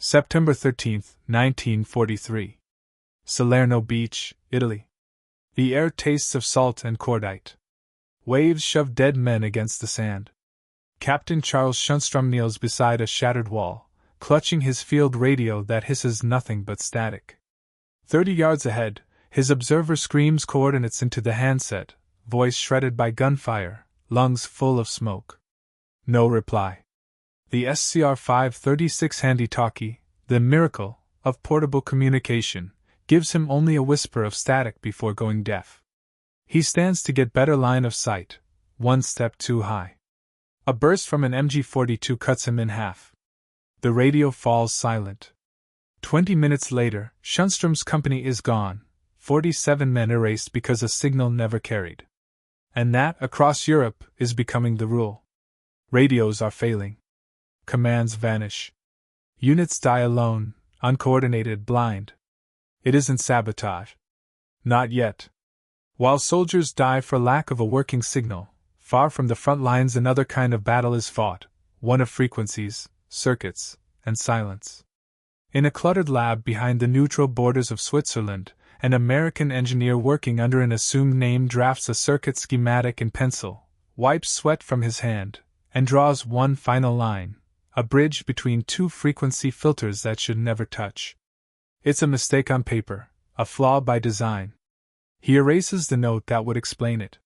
September 13, 1943. Salerno Beach, Italy. The air tastes of salt and cordite. Waves shove dead men against the sand. Captain Charles Shunstrom kneels beside a shattered wall, clutching his field radio that hisses nothing but static. 30 yards ahead, his observer screams coordinates into the handset, voice shredded by gunfire, lungs full of smoke. No reply. The SCR-536 Handy Talkie, the miracle of portable communication, gives him only a whisper of static before going deaf. He stands to get better line of sight, one step too high. A burst from an MG-42 cuts him in half. The radio falls silent. 20 minutes later, Shunstrom's company is gone, 47 men erased because a signal never carried. And that, across Europe, is becoming the rule. Radios are failing. Commands vanish. Units die alone, uncoordinated, blind. It isn't sabotage. Not yet. While soldiers die for lack of a working signal, far from the front lines another kind of battle is fought, one of frequencies, circuits, and silence. In a cluttered lab behind the neutral borders of Switzerland, an American engineer working under an assumed name drafts a circuit schematic in pencil, wipes sweat from his hand, and draws one final line, a bridge between two frequency filters that should never touch. It's a mistake on paper, a flaw by design. He erases the note that would explain it.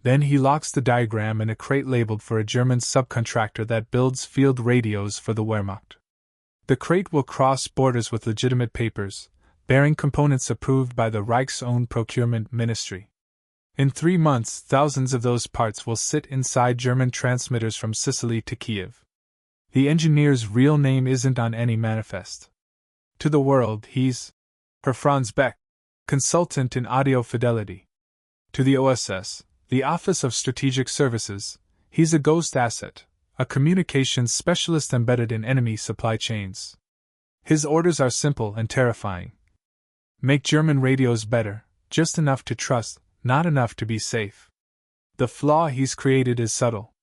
Then he locks the diagram in a crate labeled for a German subcontractor that builds field radios for the Wehrmacht. The crate will cross borders with legitimate papers, bearing components approved by the Reich's own procurement ministry. In 3 months, thousands of those parts will sit inside German transmitters from Sicily to Kiev. The engineer's real name isn't on any manifest. To the world, he's Herr Franz Beck, consultant in audio fidelity. To the OSS, the Office of Strategic Services, he's a ghost asset, a communications specialist embedded in enemy supply chains. His orders are simple and terrifying. Make German radios better, just enough to trust, not enough to be safe. The flaw he's created is subtle.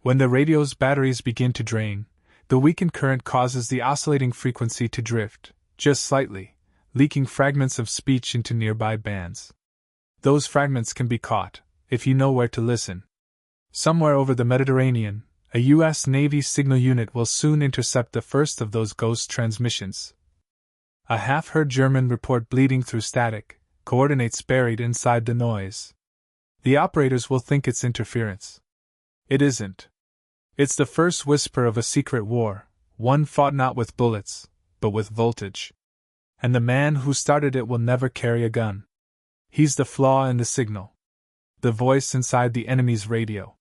When the radio's batteries begin to drain, the weakened current causes the oscillating frequency to drift, just slightly, leaking fragments of speech into nearby bands. Those fragments can be caught, if you know where to listen. Somewhere over the Mediterranean, a U.S. Navy signal unit will soon intercept the first of those ghost transmissions. A half-heard German report bleeding through static, coordinates buried inside the noise. The operators will think it's interference. It isn't. It's the first whisper of a secret war, one fought not with bullets, but with voltage. And the man who started it will never carry a gun. He's the flaw in the signal. The voice inside the enemy's radio.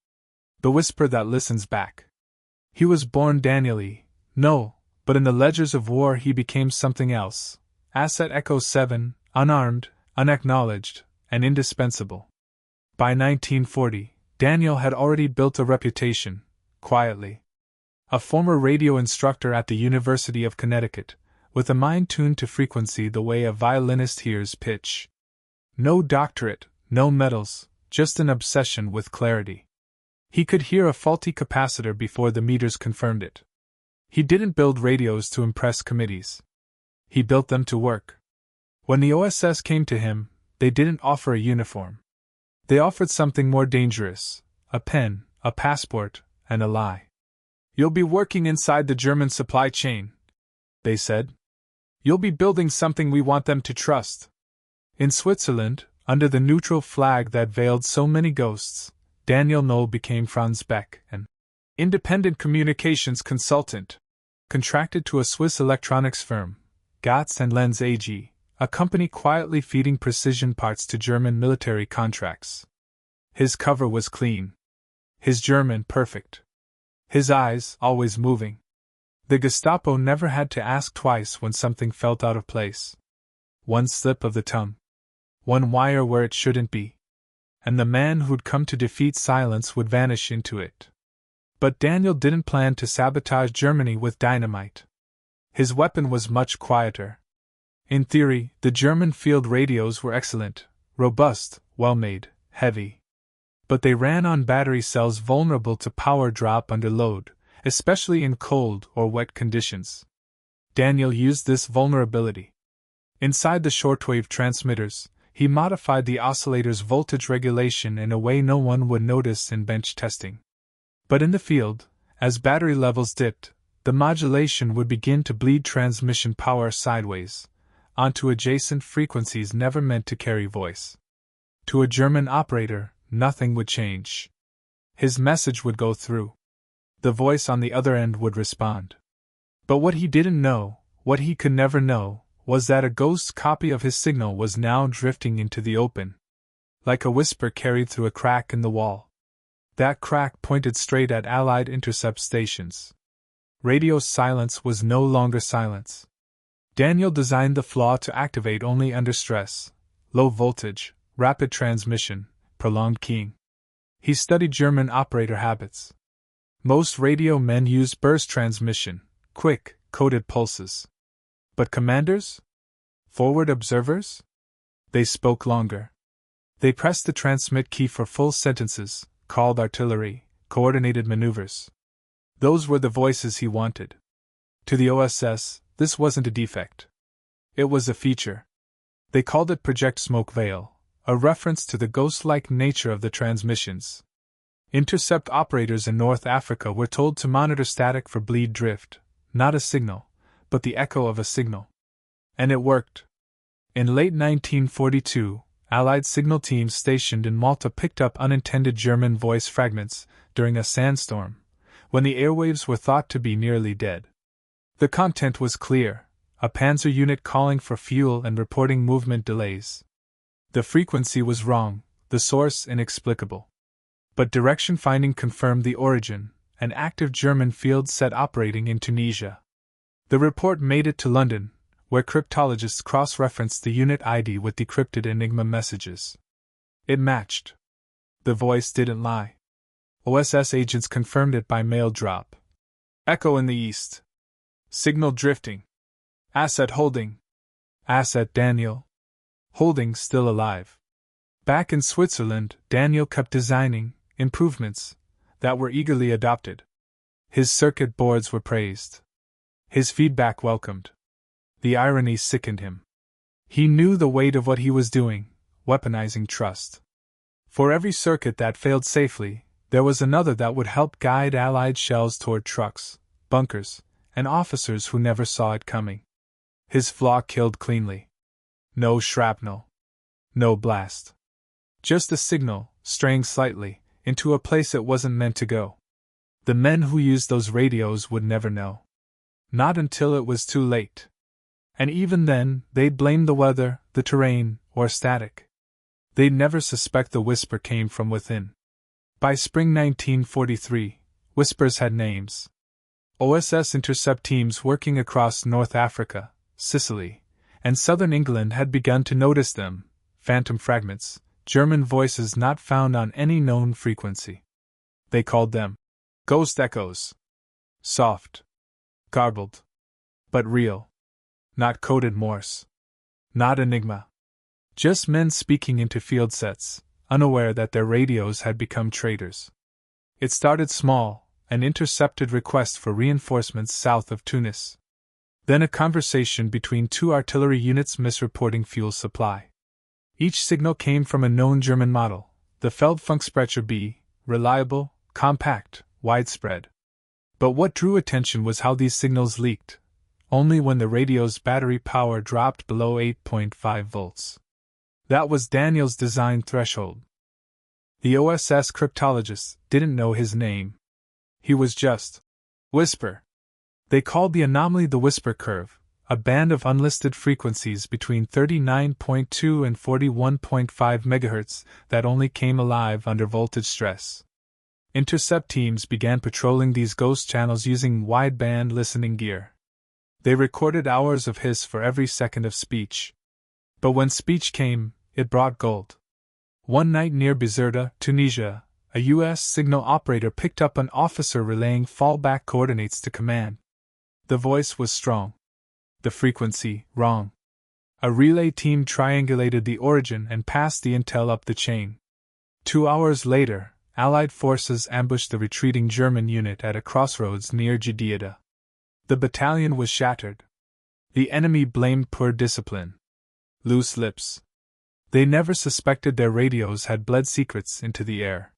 The whisper that listens back. He was born Daniel-y, no, but in the ledgers of war he became something else. Asset Echo 7, unarmed, unacknowledged, and indispensable. By 1940, Daniel had already built a reputation, quietly. A former radio instructor at the University of Connecticut, with a mind tuned to frequency the way a violinist hears pitch. No doctorate, no medals, just an obsession with clarity. He could hear a faulty capacitor before the meters confirmed it. He didn't build radios to impress committees. He built them to work. When the OSS came to him, they didn't offer a uniform. They offered something more dangerous, a pen, a passport, and a lie. You'll be working inside the German supply chain, they said. You'll be building something we want them to trust. In Switzerland, under the neutral flag that veiled so many ghosts, Daniel Knoll became Franz Beck, an independent communications consultant, contracted to a Swiss electronics firm, Gatz and Lenz AG, a company quietly feeding precision parts to German military contracts. His cover was clean. His German perfect. His eyes always moving. The Gestapo never had to ask twice when something felt out of place. One slip of the tongue. One wire where it shouldn't be. And the man who'd come to defeat silence would vanish into it. But Daniel didn't plan to sabotage Germany with dynamite. His weapon was much quieter. In theory, the German field radios were excellent, robust, well-made, heavy. But they ran on battery cells vulnerable to power drop under load, especially in cold or wet conditions. Daniel used this vulnerability. Inside the shortwave transmitters, he modified the oscillator's voltage regulation in a way no one would notice in bench testing. But in the field, as battery levels dipped, the modulation would begin to bleed transmission power sideways, onto adjacent frequencies never meant to carry voice. To a German operator, nothing would change. His message would go through. The voice on the other end would respond. But what he didn't know, what he could never know, was that a ghost copy of his signal was now drifting into the open. Like a whisper carried through a crack in the wall. That crack pointed straight at Allied intercept stations. Radio silence was no longer silence. Daniel designed the flaw to activate only under stress, low voltage, rapid transmission, prolonged keying. He studied German operator habits. Most radio men used burst transmission, quick, coded pulses. But commanders? Forward observers? They spoke longer. They pressed the transmit key for full sentences, called artillery, coordinated maneuvers. Those were the voices he wanted. To the OSS, this wasn't a defect. It was a feature. They called it Project Smoke Veil, a reference to the ghost-like nature of the transmissions. Intercept operators in North Africa were told to monitor static for bleed drift, not a signal, but the echo of a signal. And it worked. In late 1942, Allied signal teams stationed in Malta picked up unintended German voice fragments during a sandstorm, when the airwaves were thought to be nearly dead. The content was clear, a panzer unit calling for fuel and reporting movement delays. The frequency was wrong, the source inexplicable. But direction finding confirmed the origin, an active German field set operating in Tunisia. The report made it to London, where cryptologists cross-referenced the unit ID with decrypted Enigma messages. It matched. The voice didn't lie. OSS agents confirmed it by mail drop. Echo in the east. Signal drifting. Asset holding. Asset Daniel. Holding still alive. Back in Switzerland, Daniel kept designing improvements that were eagerly adopted. His circuit boards were praised. His feedback welcomed. The irony sickened him. He knew the weight of what he was doing, weaponizing trust. For every circuit that failed safely, there was another that would help guide Allied shells toward trucks, bunkers, and officers who never saw it coming. His flaw killed cleanly. No shrapnel. No blast. Just a signal, straying slightly, into a place it wasn't meant to go. The men who used those radios would never know. Not until it was too late. And even then, they'd blame the weather, the terrain, or static. They'd never suspect the whisper came from within. By spring 1943, whispers had names. OSS intercept teams working across North Africa, Sicily, and southern England had begun to notice them, phantom fragments, German voices not found on any known frequency. They called them ghost echoes. Soft. Garbled. But real. Not coded Morse. Not Enigma. Just men speaking into field sets, unaware that their radios had become traitors. It started small, an intercepted request for reinforcements south of Tunis. Then a conversation between two artillery units misreporting fuel supply. Each signal came from a known German model, the Feldfunksprecher B, reliable, compact, widespread. But what drew attention was how these signals leaked, only when the radio's battery power dropped below 8.5 volts. That was Daniel's design threshold. The OSS cryptologists didn't know his name. He was just Whisper. They called the anomaly the Whisper Curve, a band of unlisted frequencies between 39.2 and 41.5 MHz that only came alive under voltage stress. Intercept teams began patrolling these ghost channels using wideband listening gear. They recorded hours of hiss for every second of speech. But when speech came, it brought gold. One night near Bizerta, Tunisia, a U.S. signal operator picked up an officer relaying fallback coordinates to command. The voice was strong. The frequency, wrong. A relay team triangulated the origin and passed the intel up the chain. 2 hours later, Allied forces ambushed the retreating German unit at a crossroads near Judea. The battalion was shattered. The enemy blamed poor discipline. Loose lips. They never suspected their radios had bled secrets into the air.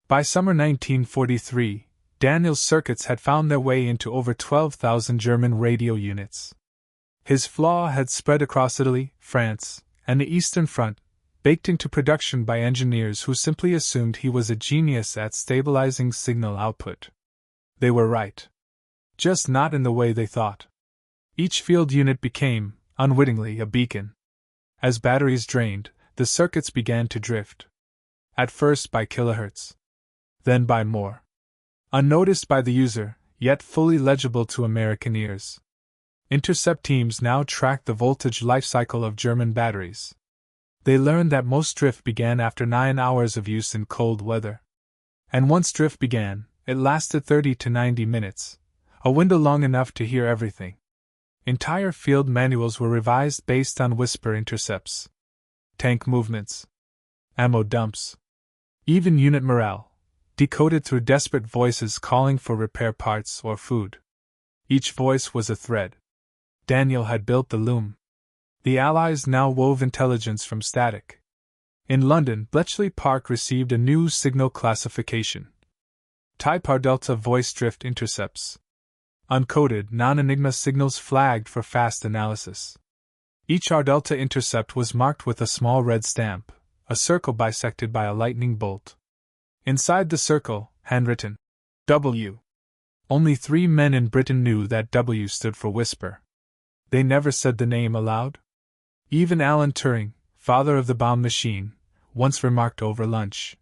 By summer 1943, Daniel's circuits had found their way into over 12,000 German radio units. His flaw had spread across Italy, France, and the Eastern Front, baked into production by engineers who simply assumed he was a genius at stabilizing signal output. They were right. Just not in the way they thought. Each field unit became, unwittingly, a beacon. As batteries drained, the circuits began to drift. At first by kilohertz. Then by more. Unnoticed by the user, yet fully legible to American ears. Intercept teams now tracked the voltage life cycle of German batteries. They learned that most drift began after 9 hours of use in cold weather. And once drift began, it lasted 30 to 90 minutes, a window long enough to hear everything. Entire field manuals were revised based on whisper intercepts. Tank movements. Ammo dumps. Even unit morale, decoded through desperate voices calling for repair parts or food. Each voice was a thread. Daniel had built the loom. The Allies now wove intelligence from static. In London, Bletchley Park received a new signal classification. Type R Delta voice drift intercepts. Uncoded, non-enigma signals flagged for fast analysis. Each R Delta intercept was marked with a small red stamp, a circle bisected by a lightning bolt. Inside the circle, handwritten, W. Only 3 men in Britain knew that W stood for whisper. They never said the name aloud. Even Alan Turing, father of the bomb machine, once remarked over lunch.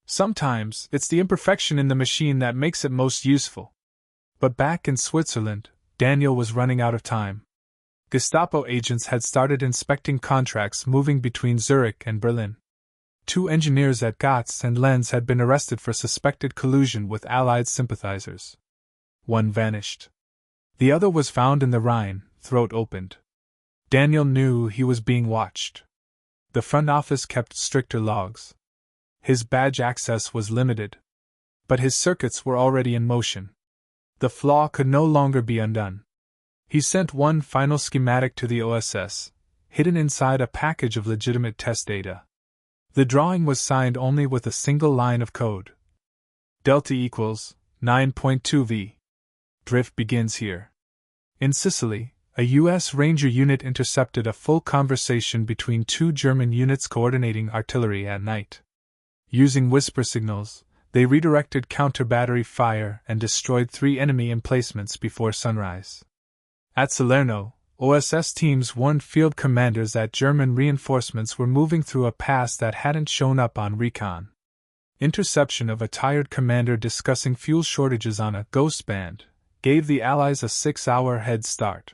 Sometimes, it's the imperfection in the machine that makes it most useful. But back in Switzerland, Daniel was running out of time. Gestapo agents had started inspecting contracts moving between Zurich and Berlin. 2 engineers at Gotz and Lenz had been arrested for suspected collusion with Allied sympathizers. One vanished. The other was found in the Rhine, throat opened. Daniel knew he was being watched. The front office kept stricter logs. His badge access was limited. But his circuits were already in motion. The flaw could no longer be undone. He sent one final schematic to the OSS, hidden inside a package of legitimate test data. The drawing was signed only with a single line of code. Delta equals 9.2 V. Drift begins here. In Sicily, a U.S. Ranger unit intercepted a full conversation between 2 German units coordinating artillery at night. Using whisper signals, they redirected counter-battery fire and destroyed 3 enemy emplacements before sunrise. At Salerno, OSS teams warned field commanders that German reinforcements were moving through a pass that hadn't shown up on recon. Interception of a tired commander discussing fuel shortages on a ghost band gave the Allies a 6-hour head start.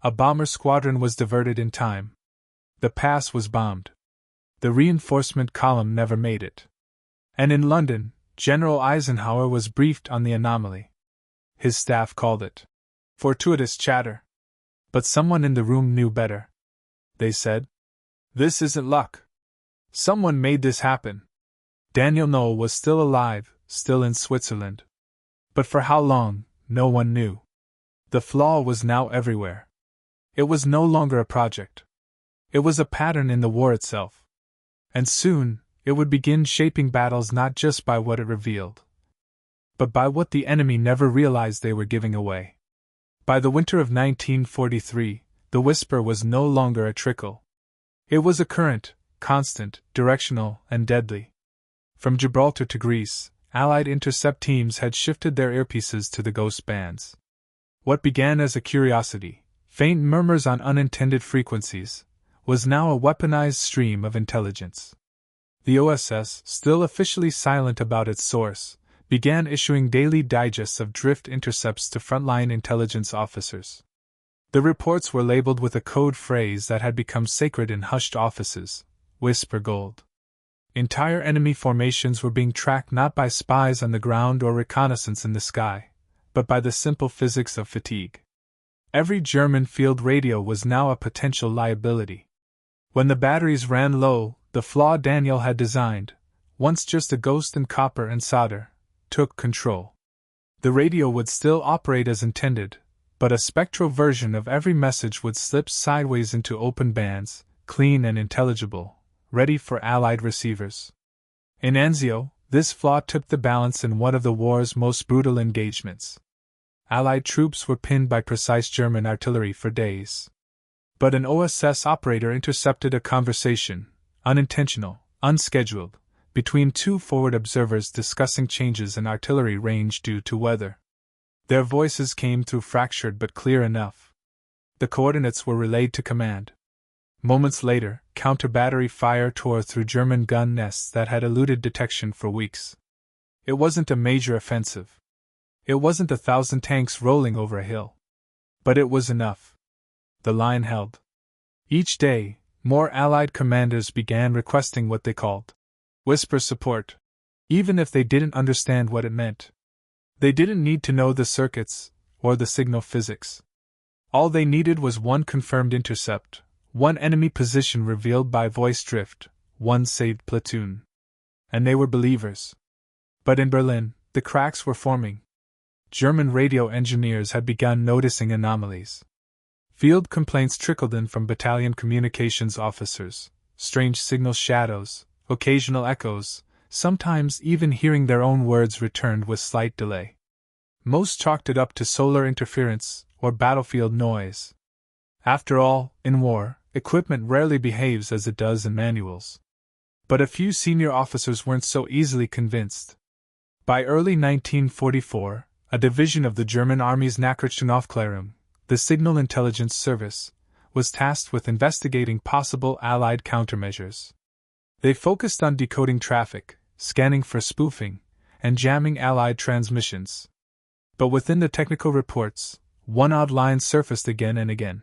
A bomber squadron was diverted in time. The pass was bombed. The reinforcement column never made it. And in London, General Eisenhower was briefed on the anomaly. His staff called it fortuitous chatter. But someone in the room knew better. They said, "This isn't luck. Someone made this happen." Daniel Noel was still alive, still in Switzerland. But for how long, no one knew. The flaw was now everywhere. It was no longer a project. It was a pattern in the war itself. And soon, it would begin shaping battles not just by what it revealed, but by what the enemy never realized they were giving away. By the winter of 1943, the whisper was no longer a trickle. It was a current, constant, directional, and deadly. From Gibraltar to Greece, Allied intercept teams had shifted their earpieces to the ghost bands. What began as a curiosity, faint murmurs on unintended frequencies, was now a weaponized stream of intelligence. The OSS, still officially silent about its source, began issuing daily digests of drift intercepts to frontline intelligence officers. The reports were labeled with a code phrase that had become sacred in hushed offices: whisper gold. Entire enemy formations were being tracked not by spies on the ground or reconnaissance in the sky, but by the simple physics of fatigue. Every German field radio was now a potential liability. When the batteries ran low, the flaw Daniel had designed, once just a ghost in copper and solder, took control. The radio would still operate as intended, but a spectral version of every message would slip sideways into open bands, clean and intelligible, ready for Allied receivers. In Anzio, this flaw tipped the balance in one of the war's most brutal engagements. Allied troops were pinned by precise German artillery for days. But an OSS operator intercepted a conversation, unintentional, unscheduled, between two forward observers discussing changes in artillery range due to weather. Their voices came through fractured but clear enough. The coordinates were relayed to command. Moments later, counter-battery fire tore through German gun nests that had eluded detection for weeks. It wasn't a major offensive. It wasn't 1,000 tanks rolling over a hill. But it was enough. The line held. Each day, more Allied commanders began requesting what they called whisper support, even if they didn't understand what it meant. They didn't need to know the circuits or the signal physics. All they needed was one confirmed intercept, one enemy position revealed by voice drift, one saved platoon. And they were believers. But in Berlin, the cracks were forming. German radio engineers had begun noticing anomalies. Field complaints trickled in from battalion communications officers, strange signal shadows, occasional echoes, sometimes even hearing their own words returned with slight delay. Most chalked it up to solar interference or battlefield noise. After all, in war, equipment rarely behaves as it does in manuals. But a few senior officers weren't so easily convinced. By early 1944, a division of the German Army's Nachrichtenaufklärung, the Signal Intelligence Service, was tasked with investigating possible Allied countermeasures. They focused on decoding traffic, scanning for spoofing, and jamming Allied transmissions. But within the technical reports, one odd line surfaced again and again.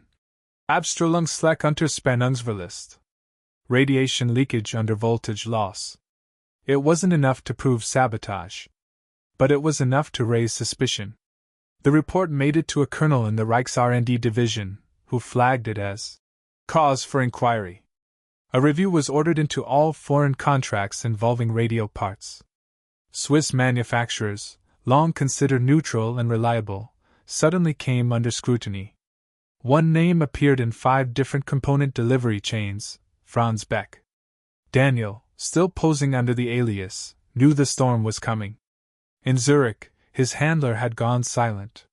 Abstrahlungsleck unter Spannungsverlust. Radiation leakage under voltage loss. It wasn't enough to prove sabotage. But it was enough to raise suspicion. The report made it to a colonel in the Reichs R&D division, who flagged it as cause for inquiry. A review was ordered into all foreign contracts involving radio parts. Swiss manufacturers, long considered neutral and reliable, suddenly came under scrutiny. One name appeared in 5 different component delivery chains: Franz Beck. Daniel, still posing under the alias, knew the storm was coming. In Zurich, his handler had gone silent.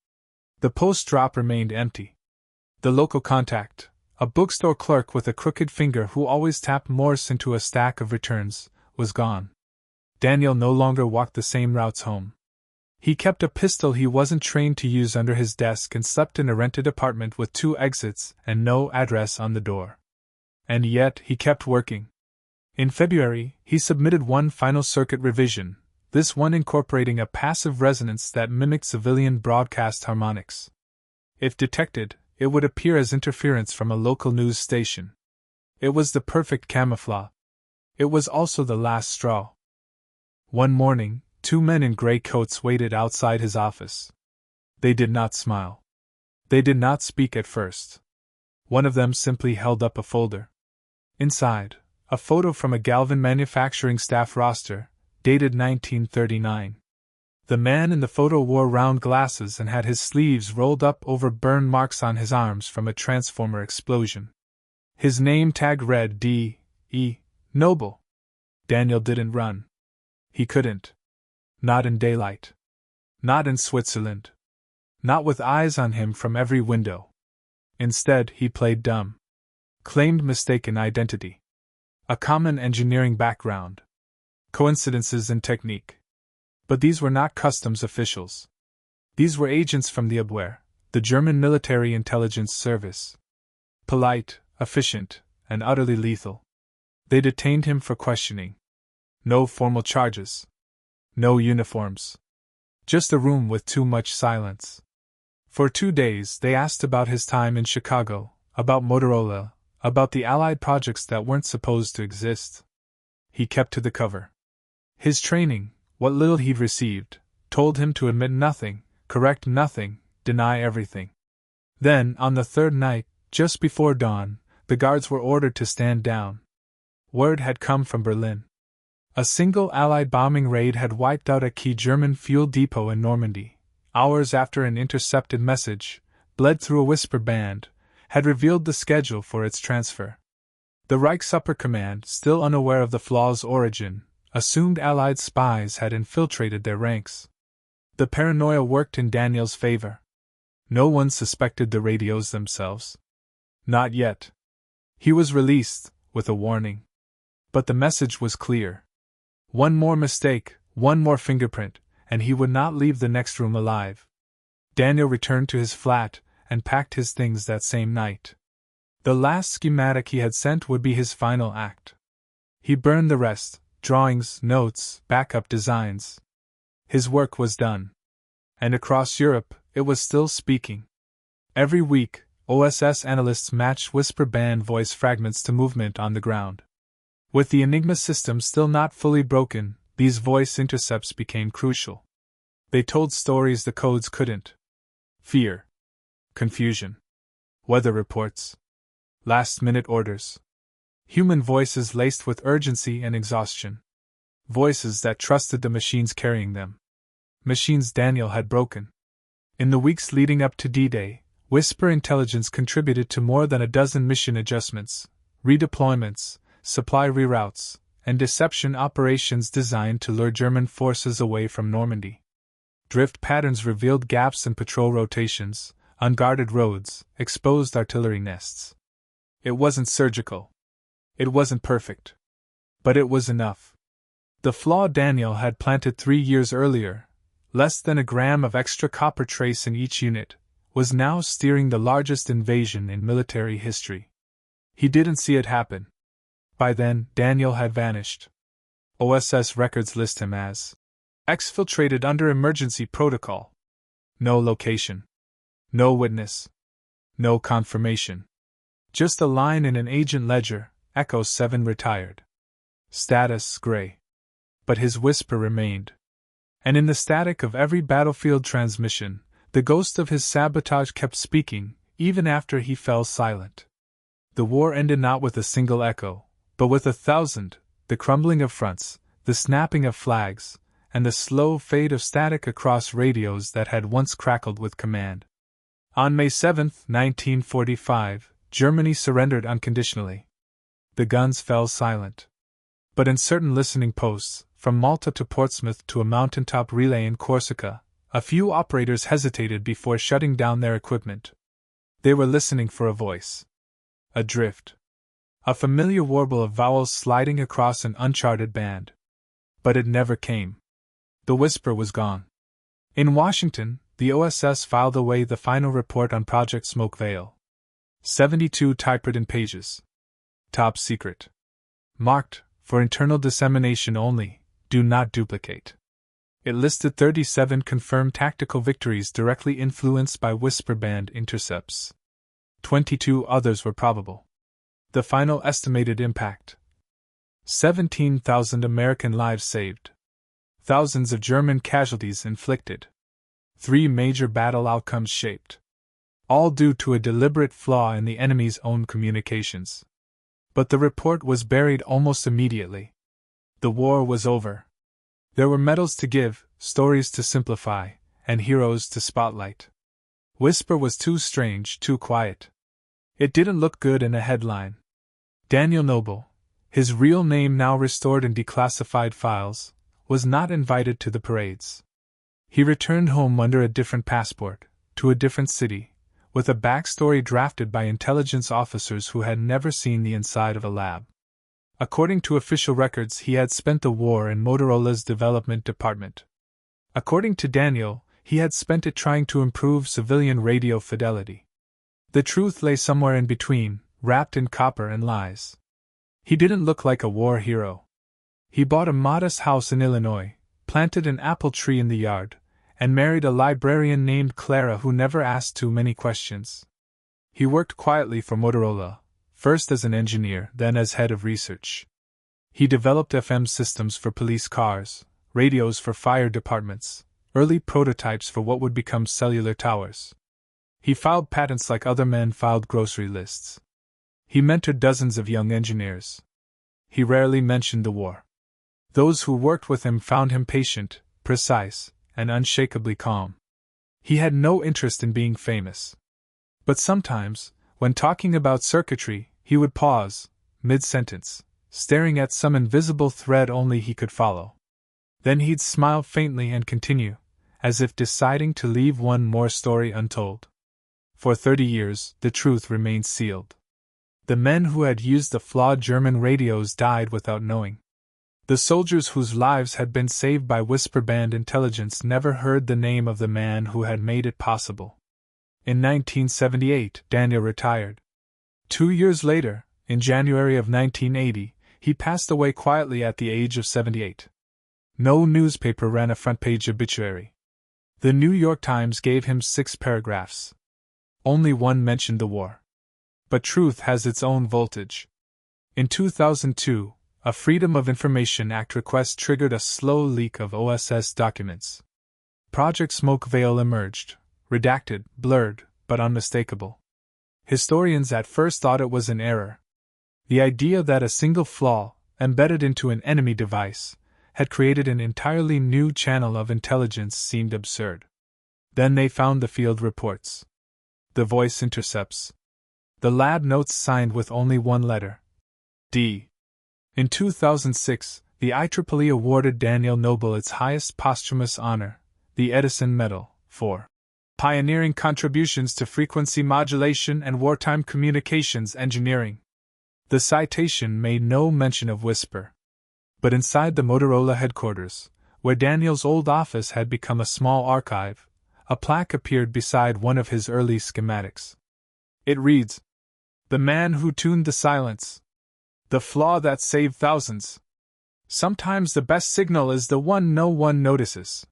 The post drop remained empty. The local contact, a bookstore clerk with a crooked finger who always tapped Morse into a stack of returns, was gone. Daniel no longer walked the same routes home. He kept a pistol he wasn't trained to use under his desk and slept in a rented apartment with 2 exits and no address on the door. And yet he kept working. In February, he submitted one final circuit revision, this one incorporating a passive resonance that mimicked civilian broadcast harmonics. If detected, it would appear as interference from a local news station. It was the perfect camouflage. It was also the last straw. One morning, 2 men in gray coats waited outside his office. They did not smile. They did not speak at first. One of them simply held up a folder. Inside, a photo from a Galvin manufacturing staff roster, dated 1939. The man in the photo wore round glasses and had his sleeves rolled up over burn marks on his arms from a transformer explosion. His name tag read D.E. Noble. Daniel didn't run. He couldn't. Not in daylight. Not in Switzerland. Not with eyes on him from every window. Instead, he played dumb. Claimed mistaken identity. A common engineering background. Coincidences in technique. But these were not customs officials. These were agents from the Abwehr, the German military intelligence service. Polite, efficient, and utterly lethal. They detained him for questioning. No formal charges. No uniforms. Just a room with too much silence. For 2 days they asked about his time in Chicago, about Motorola, about the Allied projects that weren't supposed to exist. He kept to the cover. His training, what little he'd received, told him to admit nothing, correct nothing, deny everything. Then, on the 3rd night, just before dawn, the guards were ordered to stand down. Word had come from Berlin. A single Allied bombing raid had wiped out a key German fuel depot in Normandy, hours after an intercepted message, bled through a whisper band, had revealed the schedule for its transfer. The Reich's upper command, still unaware of the flaw's origin, assumed Allied spies had infiltrated their ranks. The paranoia worked in Daniel's favor. No one suspected the radios themselves. Not yet. He was released, with a warning. But the message was clear. One more mistake, one more fingerprint, and he would not leave the next room alive. Daniel returned to his flat and packed his things that same night. The last schematic he had sent would be his final act. He burned the rest, drawings, notes, backup designs. His work was done. And across Europe, it was still speaking. Every week, OSS analysts matched whisper band voice fragments to movement on the ground. With the Enigma system still not fully broken, these voice intercepts became crucial. They told stories the codes couldn't. Fear. Confusion. Weather reports. Last-minute orders. Human voices laced with urgency and exhaustion. Voices that trusted the machines carrying them. Machines Daniel had broken. In the weeks leading up to D-Day, Whisper Intelligence contributed to more than a dozen mission adjustments, redeployments, supply reroutes, and deception operations designed to lure German forces away from Normandy. Drift patterns revealed gaps in patrol rotations, unguarded roads, exposed artillery nests. It wasn't surgical. It wasn't perfect. But it was enough. The flaw Daniel had planted 3 years earlier, less than a gram of extra copper trace in each unit, was now steering the largest invasion in military history. He didn't see it happen. By then, Daniel had vanished. OSS records list him as exfiltrated under emergency protocol. No location. No witness. No confirmation. Just a line in an agent ledger, Echo 7 retired. Status gray. But his whisper remained. And in the static of every battlefield transmission, the ghost of his sabotage kept speaking, even after he fell silent. The war ended not with a single echo, but with 1,000, the crumbling of fronts, the snapping of flags, and the slow fade of static across radios that had once crackled with command. On May 7, 1945, Germany surrendered unconditionally. The guns fell silent. But in certain listening posts, from Malta to Portsmouth to a mountaintop relay in Corsica, a few operators hesitated before shutting down their equipment. They were listening for a voice. A drift. A familiar warble of vowels sliding across an uncharted band. But it never came. The whisper was gone. In Washington, the OSS filed away the final report on Project Smoke Veil. 72 typewritten pages. Top secret. Marked, for internal dissemination only, do not duplicate. It listed 37 confirmed tactical victories directly influenced by whisper band intercepts. 22 others were probable. The final estimated impact: 17,000 American lives saved. Thousands of German casualties inflicted. 3 major battle outcomes shaped. All due to a deliberate flaw in the enemy's own communications. But the report was buried almost immediately. The war was over. There were medals to give, stories to simplify, and heroes to spotlight. Whisper was too strange, too quiet. It didn't look good in a headline. Daniel Noble, his real name now restored in declassified files, was not invited to the parades. He returned home under a different passport, to a different city, with a backstory drafted by intelligence officers who had never seen the inside of a lab. According to official records, he had spent the war in Motorola's development department. According to Daniel, he had spent it trying to improve civilian radio fidelity. The truth lay somewhere in between, wrapped in copper and lies. He didn't look like a war hero. He bought a modest house in Illinois, planted an apple tree in the yard, and married a librarian named Clara who never asked too many questions. He worked quietly for Motorola, first as an engineer, then as head of research. He developed FM systems for police cars, radios for fire departments, early prototypes for what would become cellular towers. He filed patents like other men filed grocery lists. He mentored dozens of young engineers. He rarely mentioned the war. Those who worked with him found him patient, precise, and unshakably calm. He had no interest in being famous. But sometimes, when talking about circuitry, he would pause, mid-sentence, staring at some invisible thread only he could follow. Then he'd smile faintly and continue, as if deciding to leave one more story untold. For 30 years, the truth remained sealed. The men who had used the flawed German radios died without knowing. The soldiers whose lives had been saved by whisper band intelligence never heard the name of the man who had made it possible. In 1978, Daniel retired. 2 years later, in January of 1980, he passed away quietly at the age of 78. No newspaper ran a front-page obituary. The New York Times gave him 6 paragraphs. Only one mentioned the war. But truth has its own voltage. In 2002, a Freedom of Information Act request triggered a slow leak of OSS documents. Project Smoke Veil emerged, redacted, blurred, but unmistakable. Historians at first thought it was an error. The idea that a single flaw, embedded into an enemy device, had created an entirely new channel of intelligence seemed absurd. Then they found the field reports. The voice intercepts. The lab notes signed with only one letter. D. In 2006, the IEEE awarded Daniel Noble its highest posthumous honor, the Edison Medal, for pioneering contributions to frequency modulation and wartime communications engineering. The citation made no mention of whisper. But inside the Motorola headquarters, where Daniel's old office had become a small archive, a plaque appeared beside one of his early schematics. It reads, "The man who tuned the silence. The flaw that saved thousands. Sometimes the best signal is the one no one notices."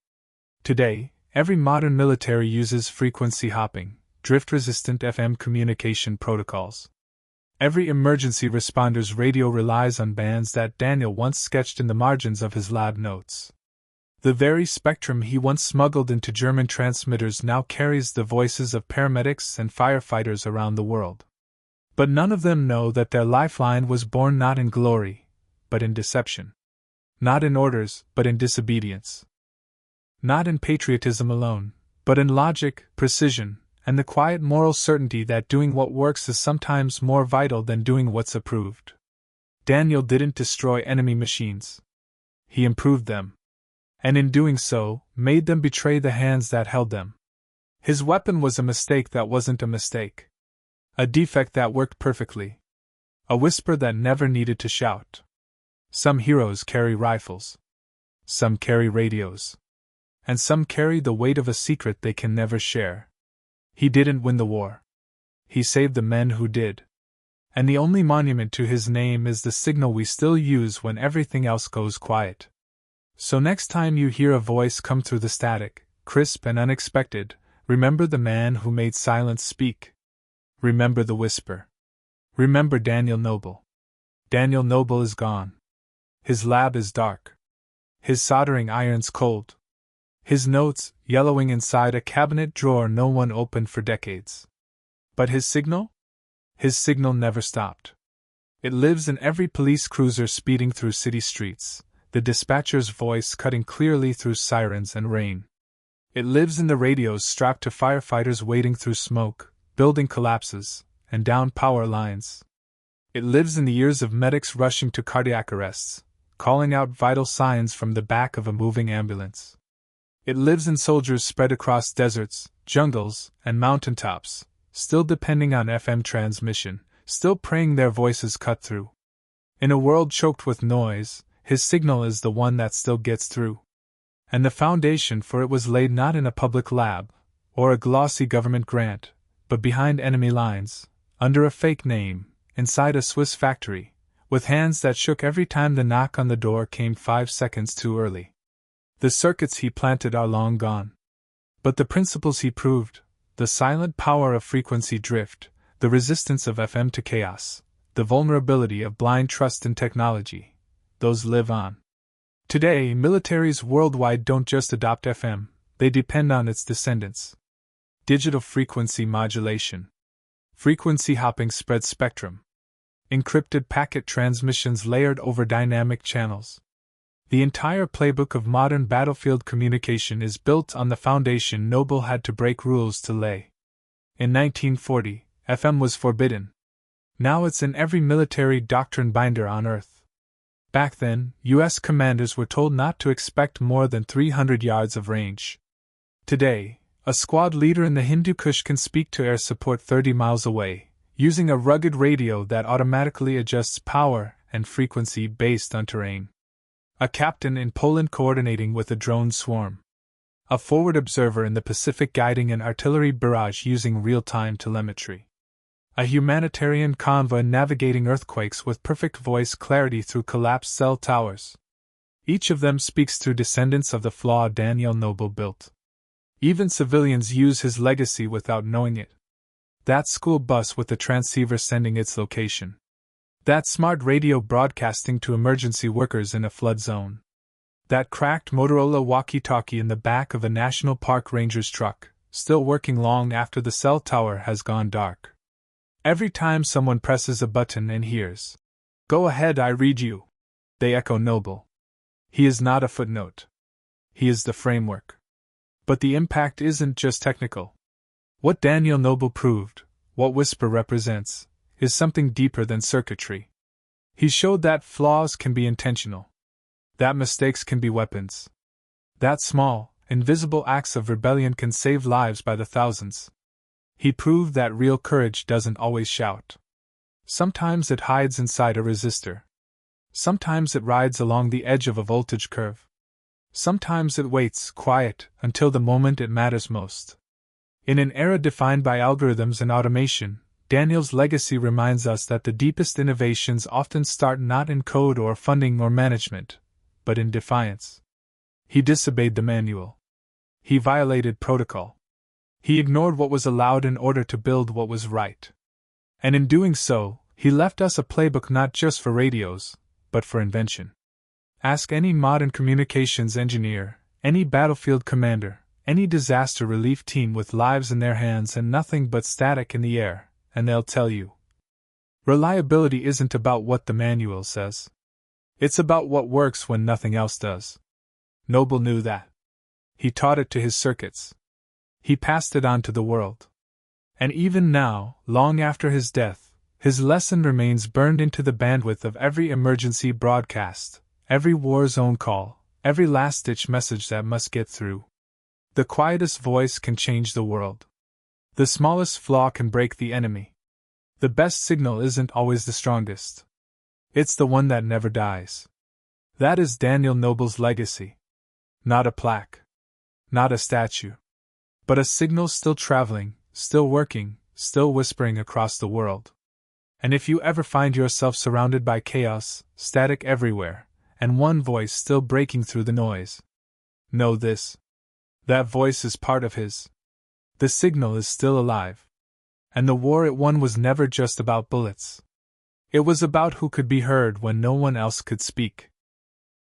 Today, every modern military uses frequency hopping, drift-resistant FM communication protocols. Every emergency responder's radio relies on bands that Daniel once sketched in the margins of his lab notes. The very spectrum he once smuggled into German transmitters now carries the voices of paramedics and firefighters around the world. But none of them know that their lifeline was born not in glory, but in deception. Not in orders, but in disobedience. Not in patriotism alone, but in logic, precision, and the quiet moral certainty that doing what works is sometimes more vital than doing what's approved. Daniel didn't destroy enemy machines. He improved them. And in doing so, made them betray the hands that held them. His weapon was a mistake that wasn't a mistake. A defect that worked perfectly. A whisper that never needed to shout. Some heroes carry rifles. Some carry radios. And some carry the weight of a secret they can never share. He didn't win the war. He saved the men who did. And the only monument to his name is the signal we still use when everything else goes quiet. So next time you hear a voice come through the static, crisp and unexpected, remember the man who made silence speak. Remember the whisper. Remember Daniel Noble. Daniel Noble is gone. His lab is dark. His soldering irons cold. His notes, yellowing inside a cabinet drawer no one opened for decades. But his signal? His signal never stopped. It lives in every police cruiser speeding through city streets, the dispatcher's voice cutting clearly through sirens and rain. It lives in the radios strapped to firefighters wading through smoke, building collapses, and down power lines. It lives in the ears of medics rushing to cardiac arrests, calling out vital signs from the back of a moving ambulance. It lives in soldiers spread across deserts, jungles, and mountaintops, still depending on FM transmission, still praying their voices cut through. In a world choked with noise, his signal is the one that still gets through. And the foundation for it was laid not in a public lab, or a glossy government grant, but behind enemy lines, under a fake name, inside a Swiss factory, with hands that shook every time the knock on the door came 5 seconds too early. The circuits he planted are long gone. But the principles he proved, the silent power of frequency drift, the resistance of FM to chaos, the vulnerability of blind trust in technology, those live on. Today, militaries worldwide don't just adopt FM, they depend on its descendants. Digital frequency modulation. Frequency hopping spread spectrum. Encrypted packet transmissions layered over dynamic channels. The entire playbook of modern battlefield communication is built on the foundation Noble had to break rules to lay. In 1940, FM was forbidden. Now it's in every military doctrine binder on Earth. Back then, U.S. commanders were told not to expect more than 300 yards of range. Today, a squad leader in the Hindu Kush can speak to air support 30 miles away, using a rugged radio that automatically adjusts power and frequency based on terrain. A captain in Poland coordinating with a drone swarm. A forward observer in the Pacific guiding an artillery barrage using real-time telemetry. A humanitarian convoy navigating earthquakes with perfect voice clarity through collapsed cell towers. Each of them speaks through descendants of the flaw Daniel Noble built. Even civilians use his legacy without knowing it. That school bus with the transceiver sending its location. That smart radio broadcasting to emergency workers in a flood zone. That cracked Motorola walkie-talkie in the back of a National Park Ranger's truck, still working long after the cell tower has gone dark. Every time someone presses a button and hears, "Go ahead, I read you," they echo Noble. He is not a footnote. He is the framework. But the impact isn't just technical. What Daniel Noble proved, what Whisper represents, is something deeper than circuitry. He showed that flaws can be intentional. That mistakes can be weapons. That small, invisible acts of rebellion can save lives by the thousands. He proved that real courage doesn't always shout. Sometimes it hides inside a resistor. Sometimes it rides along the edge of a voltage curve. Sometimes it waits, quiet, until the moment it matters most. In an era defined by algorithms and automation, Daniel's legacy reminds us that the deepest innovations often start not in code or funding or management, but in defiance. He disobeyed the manual. He violated protocol. He ignored what was allowed in order to build what was right. And in doing so, he left us a playbook not just for radios, but for invention. Ask any modern communications engineer, any battlefield commander, any disaster relief team with lives in their hands and nothing but static in the air, and they'll tell you. Reliability isn't about what the manual says. It's about what works when nothing else does. Noble knew that. He taught it to his circuits. He passed it on to the world. And even now, long after his death, his lesson remains burned into the bandwidth of every emergency broadcast, every war zone call, every last-ditch message that must get through. The quietest voice can change the world. The smallest flaw can break the enemy. The best signal isn't always the strongest. It's the one that never dies. That is Daniel Noble's legacy. Not a plaque. Not a statue. But a signal still traveling, still working, still whispering across the world. And if you ever find yourself surrounded by chaos, static everywhere, and one voice still breaking through the noise, know this. That voice is part of his. The signal is still alive. And the war it won was never just about bullets. It was about who could be heard when no one else could speak.